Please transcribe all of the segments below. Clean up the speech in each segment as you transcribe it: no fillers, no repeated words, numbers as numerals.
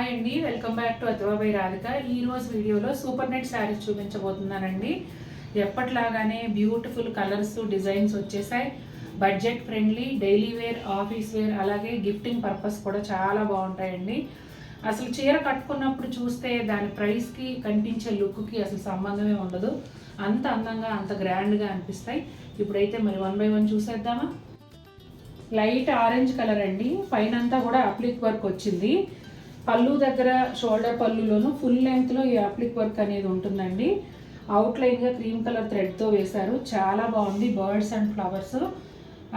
Hi అండి, welcome back to Athava by Radhika. ఈ రోజు వీడియోలో సూపర్ నెట్ శారీస్ చూపించబోతున్నానండి. ఎప్పట్లాగానే బ్యూటిఫుల్ కలర్స్ డిజైన్స్ వచ్చేసాయి. Budget friendly, daily wear, office wear, అలాగే గిఫ్టింగ్ పర్పస్ కూడా చాలా బాగుంటాయండి. అసలు చీర కట్టుకున్నప్పుడు చూస్తే దాని ప్రైస్కి కనిపించే లుక్కి అసలు సంబంధమే ఉండదు. అంత అందంగా, అంత గ్రాండ్గా అనిపిస్తాయి. ఇప్పుడైతే మరి 1 by 1 చూసేద్దామా. లైట్ ఆరెంజ్ కలర్ అండి. పైన అంతా కూడా అప్లిక్ వర్క్ వచ్చింది. పళ్ళు దగ్గర షోల్డర్ పళ్ళులోను ఫుల్ లెంగ్త్లో ఈ అప్లిక్ వర్క్ అనేది ఉంటుందండి. అవుట్లైన్గా క్రీమ్ కలర్ థ్రెడ్తో వేశారు. చాలా బాగుంది. Birds and flowers.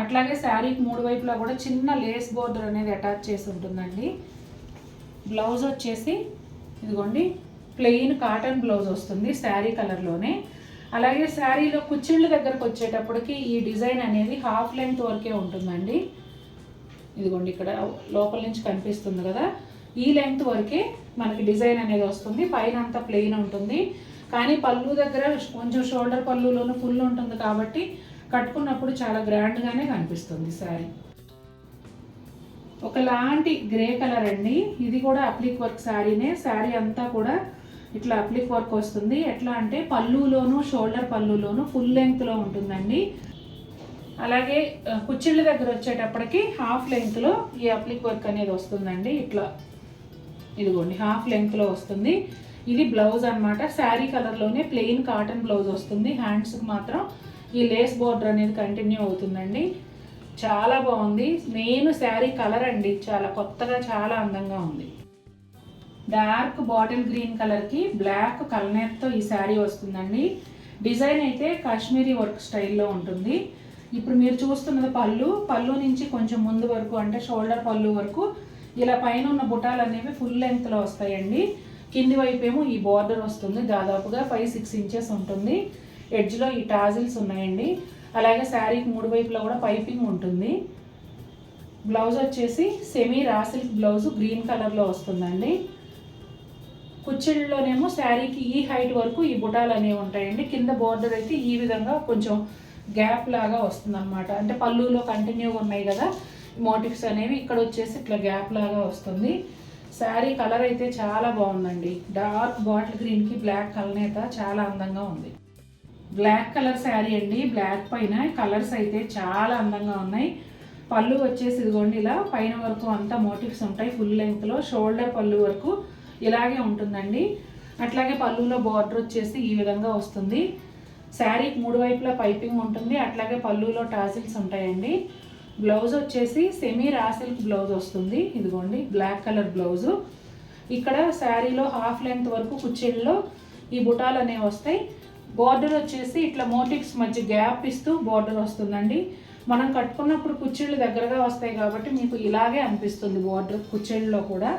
అట్లాగే శారీకి 3 వైపులా కూడా చిన్న లేస్ బోర్డర్ అనేది అటాచ్ చేసి ఉంటుందండి. బ్లౌజ్ వచ్చేసి ఇదిగోండి ప్లెయిన్ కాటన్ బ్లౌజ్ వస్తుంది శారీ కలర్లోనే. అలాగే శారీలో కుచ్చిళ్ళ దగ్గరకు వచ్చేటప్పటికి ఈ డిజైన్ అనేది హాఫ్ లెంగ్త్ వరకే ఉంటుందండి. ఇదిగోండి ఇక్కడ లోపల నుంచి కనిపిస్తుంది కదా, ఈ లెంగ్త్ వరకే మనకి డిజైన్ అనేది వస్తుంది. పైన అంతా ప్లెయిన్ ఉంటుంది, కానీ పళ్ళు దగ్గర కొంచెం షోల్డర్ పళ్ళులోనూ ఫుల్ ఉంటుంది కాబట్టి కట్టుకున్నప్పుడు చాలా గ్రాండ్గానే కనిపిస్తుంది శారీ. ఒకలాంటి గ్రే కలర్ అండి. ఇది కూడా అప్లిక్ వర్క్ శారీనే. శారీ అంతా కూడా ఇట్లా అప్లిక్ వర్క్ వస్తుంది. ఎట్లా అంటే పళ్ళులోను షోల్డర్ పళ్ళులోను ఫుల్ లెంగ్త్లో ఉంటుందండి. అలాగే కుచ్చిళ్ళ దగ్గర వచ్చేటప్పటికి హాఫ్ లెంగ్త్లో ఈ అప్లిక్ వర్క్ అనేది వస్తుందండి. ఇట్లా ఇదిగోండి హాఫ్ లెంగ్త్లో వస్తుంది. ఇది బ్లౌజ్ అనమాట. శారీ కలర్లోనే ప్లెయిన్ కాటన్ బ్లౌజ్ వస్తుంది. హ్యాండ్స్కి మాత్రం ఈ లేస్ బోర్డర్ అనేది కంటిన్యూ అవుతుందండి. చాలా బాగుంది. మెయిన్ శారీ కలర్ అండి, చాలా కొత్తగా చాలా అందంగా ఉంది. డార్క్ బాటిల్ గ్రీన్ కలర్కి బ్లాక్ కల్నేర్తో ఈ శారీ వస్తుందండి. డిజైన్ అయితే కాశ్మీరీ వర్క్ స్టైల్లో ఉంటుంది. ఇప్పుడు మీరు చూస్తున్నది పళ్ళు నుంచి కొంచెం ముందు వరకు అంటే షోల్డర్ పళ్ళు వరకు ఇలా పైన ఉన్న బుటాలు అనేవి ఫుల్ లెంగ్త్లో వస్తాయండి. కింది వైపు ఏమో ఈ బార్డర్ వస్తుంది. దాదాపుగా 5-6 ఇంచెస్ ఉంటుంది. ఎడ్జ్లో ఈ టాజిల్స్ ఉన్నాయండి. అలాగే శారీకి 3 వైపులా కూడా పైపింగ్ ఉంటుంది. బ్లౌజ్ వచ్చేసి semi raw silk blouse green కలర్లో వస్తుందండి. కుచ్చిళ్ళలోనేమో శారీకి ఈ హైట్ వరకు ఈ బుటాలు అనేవి ఉంటాయండి. కింద బార్డర్ అయితే ఈ విధంగా కొంచెం గ్యాప్ లాగా వస్తుంది అనమాట. అంటే పళ్ళులో కంటిన్యూగా ఉన్నాయి కదా మోటివ్స్ అనేవి, ఇక్కడ వచ్చేసి ఇట్లా గ్యాప్ లాగా వస్తుంది. శారీ కలర్ అయితే చాలా బాగుందండి. డార్క్ బాటిల్ గ్రీన్కి బ్లాక్ కలనేత చాలా అందంగా ఉంది. బ్లాక్ కలర్ శారీ అండి. బ్లాక్ పైన కలర్స్ అయితే చాలా అందంగా ఉన్నాయి. పళ్ళు వచ్చేసి ఇదిగోండి ఇలా పైన వరకు అంతా మోటివ్స్ ఉంటాయి ఫుల్ లెంగ్త్లో. షోల్డర్ పళ్ళు వరకు ఇలాగే ఉంటుందండి. అట్లాగే పళ్ళులో బార్డర్ వచ్చేసి ఈ విధంగా వస్తుంది. శారీకి 3 వైపులా పైపింగ్ ఉంటుంది. అట్లాగే పళ్ళులో టాజిల్స్ ఉంటాయండి. బ్లౌజ్ వచ్చేసి సెమీ రా సిల్క్ బ్లౌజ్ వస్తుంది. ఇదిగోండి బ్లాక్ కలర్ బ్లౌజు. ఇక్కడ శారీలో హాఫ్ లెంగ్త్ వరకు కుచ్చిళ్ళలో ఈ బుటాలు అనేవి వస్తాయి. బార్డర్ వచ్చేసి ఇట్లా మోటివ్స్ మధ్య గ్యాప్ ఇస్తూ బార్డర్ వస్తుందండి. మనం కట్టుకున్నప్పుడు కుచ్చిళ్ళు దగ్గరగా వస్తాయి కాబట్టి మీకు ఇలాగే అనిపిస్తుంది బార్డర్ కుచ్చిళ్ళలో కూడా.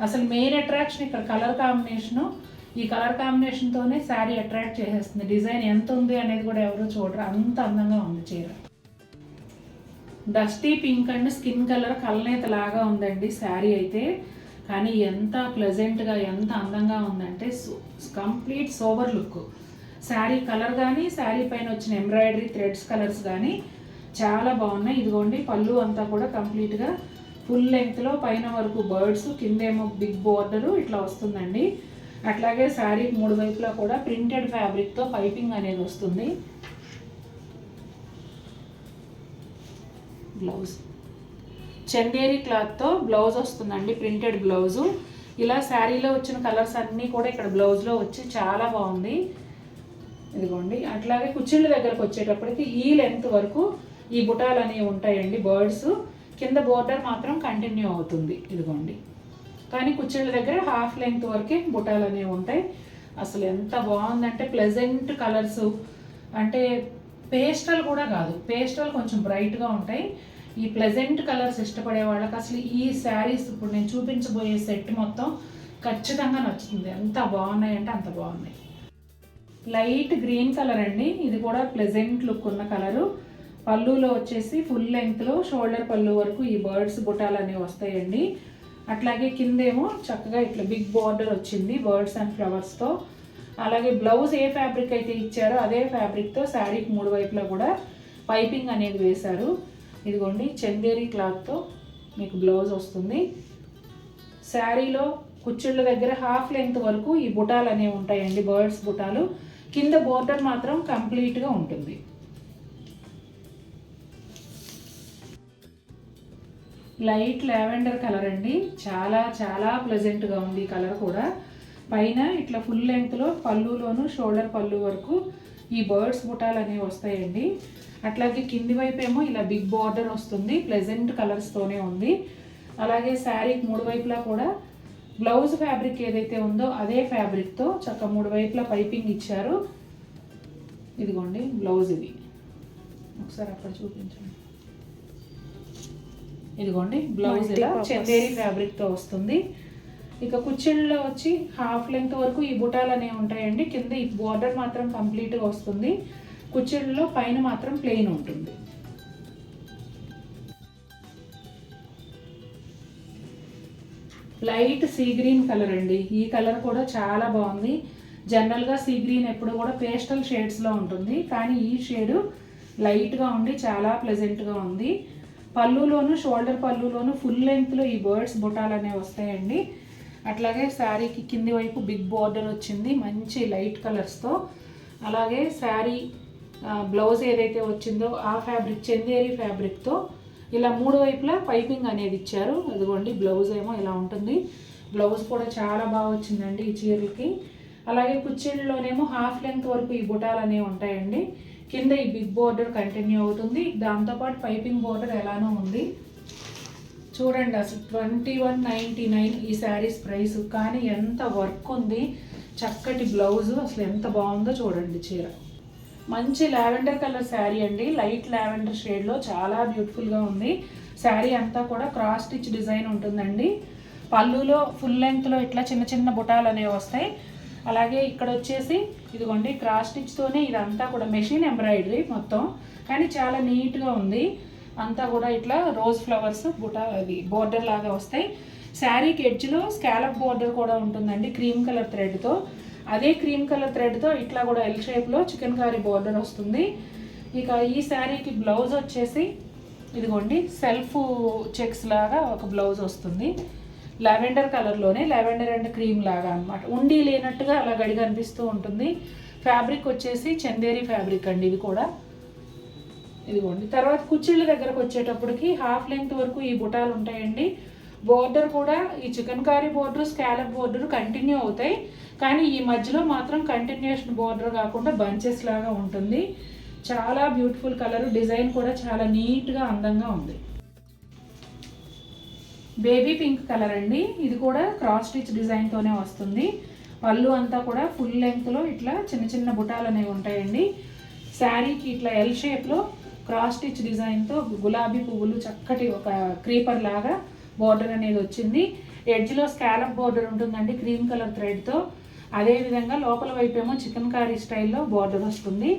అసలు మెయిన్ అట్రాక్షన్ ఇక్కడ కలర్ కాంబినేషను. ఈ కలర్ కాంబినేషన్తోనే శారీ అట్రాక్ట్ చేసేస్తుంది. డిజైన్ ఎంత ఉంది అనేది కూడా ఎవరు చూడరు, అంత అందంగా ఉంది చీర. Dusty pink and skin colour కలనేత లాగా ఉందండి శారీ అయితే. కానీ ఎంత ప్లెజెంట్గా ఎంత అందంగా ఉందంటే complete sober look. Sari colour కానీ శారీ పైన వచ్చిన ఎంబ్రాయిడరీ థ్రెడ్స్ కలర్స్ కానీ చాలా బాగున్నాయి. ఇదిగోండి పళ్ళు అంతా కూడా కంప్లీట్గా ఫుల్ లెంగ్త్లో పైన వరకు బర్డ్స్, కిందేమో బిగ్ బోర్డరు ఇట్లా వస్తుందండి. అట్లాగే శారీకి 3 వైపులా కూడా ప్రింటెడ్ ఫ్యాబ్రిక్తో పైపింగ్ అనేది వస్తుంది. బ్లౌజ్ చందేరి క్లాత్తో బ్లౌజ్ వస్తుందండి, ప్రింటెడ్ బ్లౌజు. ఇలా శారీలో వచ్చిన కలర్స్ అన్నీ కూడా ఇక్కడ బ్లౌజ్లో వచ్చి చాలా బాగుంది. ఇదిగోండి అట్లాగే కుచ్చిళ్ళ దగ్గరకు వచ్చేటప్పటికి ఈ లెంగ్త్ వరకు ఈ బుటాలు అనేవి ఉంటాయండి బర్డ్స్. కింద బోర్డర్ మాత్రం కంటిన్యూ అవుతుంది. ఇదిగోండి కానీ కుచ్చిళ్ళ దగ్గర హాఫ్ లెంగ్త్ వరకే బుటాలు అనేవి ఉంటాయి. అసలు ఎంత బాగుందంటే ప్లెజెంట్ కలర్స్. అంటే పేస్టల్ కూడా కాదు, పేస్టల్ కొంచెం బ్రైట్గా ఉంటాయి. ఈ ప్లెజెంట్ కలర్స్ ఇష్టపడే వాళ్ళకి అసలు ఈ శారీస్ ఇప్పుడు నేను చూపించబోయే సెట్ మొత్తం ఖచ్చితంగా నచ్చుతుంది. ఎంత బాగున్నాయి అంటే అంత బాగున్నాయి. లైట్ గ్రీన్ కలర్ అండి. ఇది కూడా ప్లెజెంట్ లుక్ ఉన్న కలరు. పళ్ళులో వచ్చేసి ఫుల్ లెంగ్త్లో షోల్డర్ పళ్ళు వరకు ఈ బర్డ్స్ బుటాలు అనేవి వస్తాయండి. అట్లాగే కిందేమో చక్కగా ఇట్లా బిగ్ బార్డర్ వచ్చింది బర్డ్స్ అండ్ ఫ్లవర్స్తో. అలాగే బ్లౌజ్ ఏ ఫ్యాబ్రిక్ అయితే ఇచ్చారో అదే ఫ్యాబ్రిక్తో శారీకి 3 వైపులా కూడా పైపింగ్ అనేది వేశారు. ఇదిగోండి చందేరి క్లాత్తో మీకు బ్లౌజ్ వస్తుంది. శారీలో కుచ్చిళ్ళ దగ్గర హాఫ్ లెంత్ వరకు ఈ బుటాలు అనేవి ఉంటాయండి, బర్డ్స్ బుటాలు. కింద బోర్డర్ మాత్రం కంప్లీట్గా ఉంటుంది. లైట్ లావెండర్ కలర్ అండి, చాలా చాలా ప్లెజెంట్గా ఉంది ఈ కలర్ కూడా. పైన ఇట్లా ఫుల్ లెంగ్త్లో పళ్ళులోను షోల్డర్ పళ్ళు వరకు ఈ బర్డ్స్ బుటాలు అనేవి వస్తాయండి. అట్లాగే కింది వైపు ఏమో ఇలా బిగ్ బార్డర్ వస్తుంది, ప్లెజెంట్ కలర్స్తోనే ఉంది. అలాగే శారీకి 3 వైపులా కూడా బ్లౌజ్ ఫ్యాబ్రిక్ ఏదైతే ఉందో అదే ఫ్యాబ్రిక్తో చక్కగా 3 వైపులా పైపింగ్ ఇచ్చారు. ఇదిగోండి బ్లౌజ్, ఇది ఒకసారి అక్కడ చూపించండి. ఇదిగోండి బ్లౌజ్ ఇలా చందేరి ఫ్యాబ్రిక్తో వస్తుంది. ఇక కుచ్చిళ్ళలో వచ్చి హాఫ్ లెంగ్త్ వరకు ఈ బుటాలు అనేవి ఉంటాయండి. కింద ఈ బార్డర్ మాత్రం కంప్లీట్గా వస్తుంది. కుచ్చిళ్ళలో పైన మాత్రం ప్లెయిన్ ఉంటుంది. లైట్ సీ గ్రీన్ కలర్ అండి, ఈ కలర్ కూడా చాలా బాగుంది. జనరల్గా సీ గ్రీన్ ఎప్పుడు కూడా పేస్టల్ షేడ్స్లో ఉంటుంది, కానీ ఈ షేడు లైట్గా ఉండి చాలా ప్లెజెంట్గా ఉంది. పళ్ళులోను షోల్డర్ పళ్ళులోను ఫుల్ లెంగ్త్లో ఈ బర్డ్స్ బుటాలు అనేవి వస్తాయండి. అట్లాగే శారీకి కింది వైపు బిగ్ బార్డర్ వచ్చింది మంచి లైట్ కలర్స్తో. అలాగే శారీ బ్లౌజ్ ఏదైతే వచ్చిందో ఆ ఫ్యాబ్రిక్ చందేరి ఫ్యాబ్రిక్తో ఇలా 3 వైపులా పైపింగ్ అనేది ఇచ్చారు. అదిగోండి బ్లౌజ్ ఏమో ఇలా ఉంటుంది. బ్లౌజ్ కూడా చాలా బాగా వచ్చిందండి ఈ చీరలకి. అలాగే కుచ్చిళ్ళలోనేమో హాఫ్ లెంగ్త్ వరకు ఈ బుటాలు అనేవి ఉంటాయండి. కింద ఈ బిగ్ బోర్డర్ కంటిన్యూ అవుతుంది, దాంతోపాటు పైపింగ్ బోర్డర్ ఎలానో ఉంది. చూడండి అసలు 2199 ఈ శారీస్ ప్రైస్, కానీ ఎంత వర్క్ ఉంది, చక్కటి బ్లౌజు, అసలు ఎంత బాగుందో చూడండి చీర. మంచి లావెండర్ కలర్ శారీ అండి, లైట్ లావెండర్ షేడ్లో చాలా బ్యూటిఫుల్గా ఉంది. శారీ అంతా కూడా క్రాస్ స్టిచ్ డిజైన్ ఉంటుందండి. పళ్ళులో ఫుల్ లెంగ్త్లో ఇట్లా చిన్న చిన్న బుటాలు అనేవి వస్తాయి. అలాగే ఇక్కడ వచ్చేసి ఇదిగోండి క్రాస్ స్టిచ్తోనే ఇదంతా కూడా మెషిన్ ఎంబ్రాయిడరీ మొత్తం, కానీ చాలా నీట్గా ఉంది. అంతా కూడా ఇట్లా రోజ్ ఫ్లవర్స్ బుటా అది బోర్డర్ లాగా వస్తాయి. శారీకి ఎడ్జ్లో స్కాలప్ బోర్డర్ కూడా ఉంటుందండి క్రీమ్ కలర్ థ్రెడ్తో. అదే క్రీమ్ కలర్ థ్రెడ్తో ఇట్లా కూడా ఎల్ షేప్లో చికెన్ కారీ బోర్డర్ వస్తుంది. ఇక ఈ శారీకి బ్లౌజ్ వచ్చేసి ఇదిగోండి సెల్ఫ్ చెక్స్ లాగా ఒక బ్లౌజ్ వస్తుంది. లావెండర్ కలర్లోనే, లావెండర్ అండ్ క్రీమ్ లాగా అనమాట, ఉండి లేనట్టుగా అలా గడిగా అనిపిస్తూ ఉంటుంది. ఫ్యాబ్రిక్ వచ్చేసి చందేరి ఫ్యాబ్రిక్ అండి ఇది కూడా. ఇదిగోండి తర్వాత కుచ్చిళ్ళ దగ్గరకు వచ్చేటప్పటికి హాఫ్ లెంగ్త్ వరకు ఈ బుటాలు ఉంటాయండి. బోర్డర్ కూడా ఈ chicken curry border scallop border continue అవుతాయి, కానీ ఈ మధ్యలో మాత్రం కంటిన్యూషన్ బోర్డర్ కాకుండా బంచెస్ లాగా ఉంటుంది. చాలా బ్యూటిఫుల్ కలర్, డిజైన్ కూడా చాలా నీట్గా అందంగా ఉంది. బేబీ పింక్ కలర్ అండి, ఇది కూడా క్రాస్ స్టిచ్ డిజైన్తోనే వస్తుంది. పళ్ళు అంతా కూడా ఫుల్ లెంగ్త్లో ఇట్లా చిన్న చిన్న బుటాలు అనేవి ఉంటాయండి. శారీకి ఇట్లా ఎల్ షేప్లో క్రాస్ స్టిచ్ డిజైన్తో గులాబీ పువ్వులు చక్కటి ఒక క్రీపర్ లాగా బోర్డర్ అనేది వచ్చింది. ఎడ్జ్లో స్కాలప్ బోర్డర్ ఉంటుందండి క్రీమ్ కలర్ థ్రెడ్తో. అదేవిధంగా లోపల వైపు ఏమో చికెన్ కారీ స్టైల్లో బోర్డర్ వస్తుంది.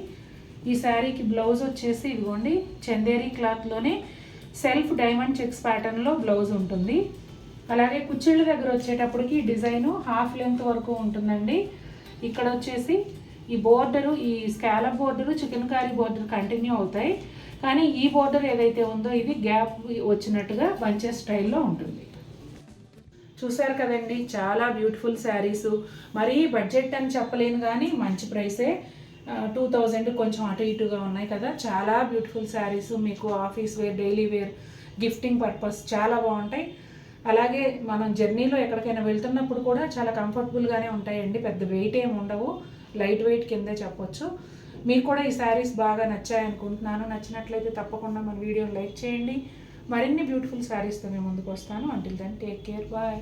ఈ శారీకి బ్లౌజ్ వచ్చేసి ఇదిగోండి చందేరి క్లాత్లోనే సెల్ఫ్ డైమండ్ చెక్స్ ప్యాటర్న్లో బ్లౌజ్ ఉంటుంది. అలాగే కుచ్చిళ్ళ దగ్గర వచ్చేటప్పటికి డిజైను హాఫ్ లెంగ్త్ వరకు ఉంటుందండి. ఇక్కడ వచ్చేసి ఈ బోర్డరు ఈ scallop border chicken curry border continue అవుతాయి, కానీ ఈ బోర్డర్ ఏదైతే ఉందో ఇది గ్యాప్ వచ్చినట్టుగా బంచెస్ స్టైల్లో ఉంటుంది. చూసారు కదండి చాలా బ్యూటిఫుల్ శారీసు. మరీ బడ్జెట్ అని చెప్పలేను కానీ మంచి ప్రైసే, 2000 కొంచెం అటు ఇటుగా ఉన్నాయి కదా. చాలా బ్యూటిఫుల్ శారీస్ మీకు office wear daily wear gifting purpose చాలా బాగుంటాయి. అలాగే మనం జర్నీలో ఎక్కడికైనా వెళ్తున్నప్పుడు కూడా చాలా కంఫర్టబుల్గానే ఉంటాయండి, పెద్ద వెయిట్ ఏమి ఉండవు, లైట్ వెయిట్ కిందే చెప్పొచ్చు. మీకు కూడా ఈ శారీస్ బాగా నచ్చాయనుకుంటున్నాను. నచ్చినట్లయితే తప్పకుండా మన వీడియోని లైక్ చేయండి. మరిన్ని బ్యూటిఫుల్ శారీస్తో మేము ముందుకు వస్తాను. Until then take care, bye.